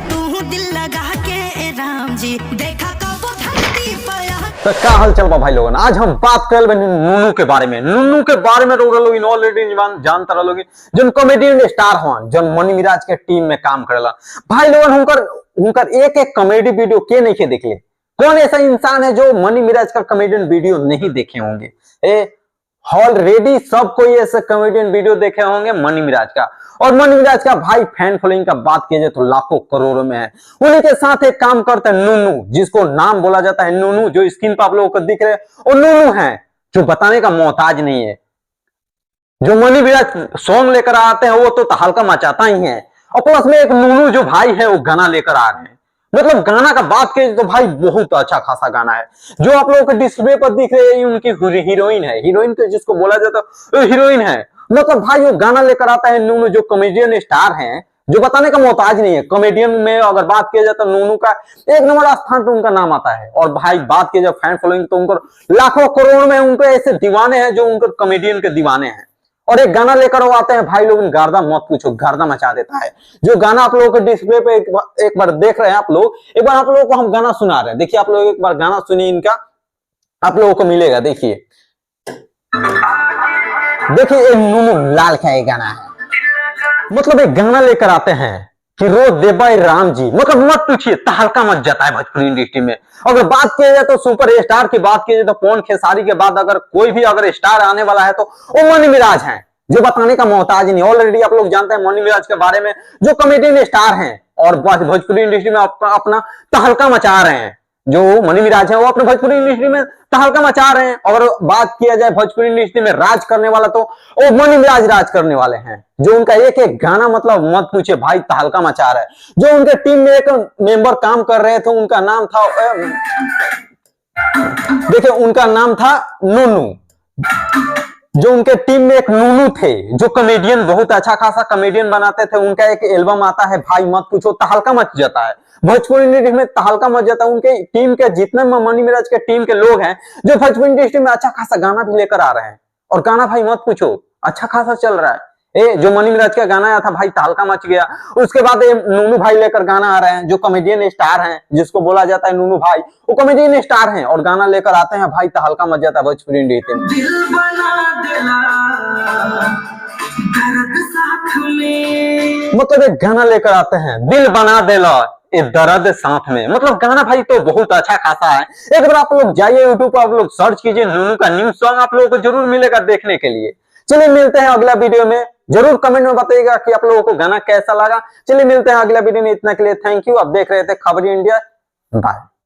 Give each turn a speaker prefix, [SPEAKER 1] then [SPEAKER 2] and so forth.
[SPEAKER 1] तू दिल लगा के राम जी देखा कब धरती पर।
[SPEAKER 2] तो क्या हाल चल बा भाई लोगन, आज हम बात कर नूनू के बारे में। नूनू के बारे में लोग ऑलरेडी जानता लोग जो कॉमेडियन स्टार हन, जो मनी मिराज के टीम में काम करेला। भाई लोगन हुनकर एक एक कॉमेडी वीडियो के नहीं के देख ले। कौन ऐसा इंसान है जो मनी मिराज का कॉमेडियन वीडियो नहीं देखे होंगे? ऑलरेडी सब कोई ऐसे कॉमेडियन वीडियो देखे होंगे मनी मिराज का। और मनी मिराज का भाई फैन फॉलोइंग का बात किया जाए तो लाखों करोड़ों में है। उन्हीं के साथ एक काम करते हैं नूनू, जिसको नाम बोला जाता है नूनू, जो स्क्रीन पर आप लोगों को दिख रहे हैं वो नूनू है, जो बताने का मोहताज नहीं है। जो मनी मिराज सॉन्ग लेकर आते हैं वो तो हल्का मचाता ही है, और प्लस में एक नूनू जो भाई है वो गाना लेकर आ रहे हैं। मतलब गाना का बात करें तो भाई बहुत अच्छा खासा गाना है। जो आप लोगों को डिस्प्ले पर दिख रहे हैं उनकी हीरोइन है, हीरोइन को जिसको बोला जाता है वो हीरोइन है। मतलब भाई वो गाना लेकर आता है नूनू, जो कॉमेडियन स्टार हैं, जो बताने का मोहताज नहीं है। कॉमेडियन में अगर बात किया जाए तो नूनू का एक नंबर स्थान पर उनका नाम आता है। और भाई बात किया जाए फैन फॉलोइंग तो उनको लाखों करोड़ में उनके ऐसे दीवाने हैं जो उनके कॉमेडियन के दीवाने हैं। और एक गाना लेकर वो आते हैं भाई लोग, गर्दा मत पूछो, गर्दा मचा देता है। जो गाना आप लोगों के डिस्प्ले पे एक बार देख रहे हैं आप लोग, एक बार आप लोगों को हम गाना सुना रहे हैं। देखिए आप लोग एक बार गाना सुनिए इनका, आप लोगों को मिलेगा। देखिए ये नूनू लाल का एक गाना है। मतलब एक गाना लेकर आते हैं कि रो देबा राम जी। मतलब मत पूछिए, तहलका मच जाता है भोजपुरी इंडस्ट्री में। अगर बात किया जाए तो सुपर स्टार की बात की जाए तो पवन खेसारी के बाद अगर कोई भी अगर स्टार आने वाला है तो वो मनी मिराज हैं, जो बताने का मोहताज नहीं। ऑलरेडी आप लोग जानते हैं मनी मिराज के बारे में, जो कॉमेडियन स्टार हैं और भोजपुरी इंडस्ट्री में अपना तहलका मचा रहे हैं। जो मनी मिराज है वो अपने भोजपुरी इंडस्ट्री में तहलका मचा रहे हैं। अगर बात किया जाए भोजपुरी इंडस्ट्री में राज करने वाला तो वो मनी मिराज राज करने वाले हैं। जो उनका एक एक गाना मतलब मत पूछे भाई, तहलका मचा रहा है। जो उनके टीम में एक मेंबर काम कर रहे थे, उनका नाम था देखिए उनका नाम था नूनू। जो उनके टीम में एक नूनू थे, जो कॉमेडियन बहुत अच्छा खासा कॉमेडियन बनाते थे। उनका एक एल्बम आता है भाई मत पूछो, तहलका मच जाता है भोजपुरी इंडस्ट्री में, तहलका मच जाता है। उनके टीम के जितने मनी मिराज के टीम के लोग हैं जो भोजपुरी इंडस्ट्री में अच्छा खासा गाना भी लेकर आ रहे हैं। और गाना भाई मत पूछो अच्छा खासा चल रहा है। जो मनी मिराज का गाना आया था भाई तहलका मच गया। उसके बाद ये नूनू भाई लेकर गाना आ रहे हैं, जो कॉमेडियन स्टार हैं, जिसको बोला जाता है नूनू भाई, वो कॉमेडियन स्टार हैं और गाना लेकर आते हैं भाई तहलका मच जाता है भोजपुरी इंडस्ट्री में।
[SPEAKER 1] दिल बना देला दर्द साथ में।
[SPEAKER 2] मतलब एक गाना लेकर आते हैं, दिल बना देला ये दर्द साथ में। मतलब गाना भाई तो बहुत अच्छा खासा है। एक बार आप लोग जाइए यूट्यूब पर, आप लोग सर्च कीजिए नूनू का न्यू सॉन्ग, आप लोगों को जरूर मिलेगा देखने के लिए। चलिए मिलते हैं अगला वीडियो में। जरूर कमेंट में बताइएगा कि आप लोगों को गाना कैसा लगा। चलिए मिलते हैं अगला वीडियो में। इतना के लिए थैंक यू। आप देख रहे थे खबर इंडिया। बाय।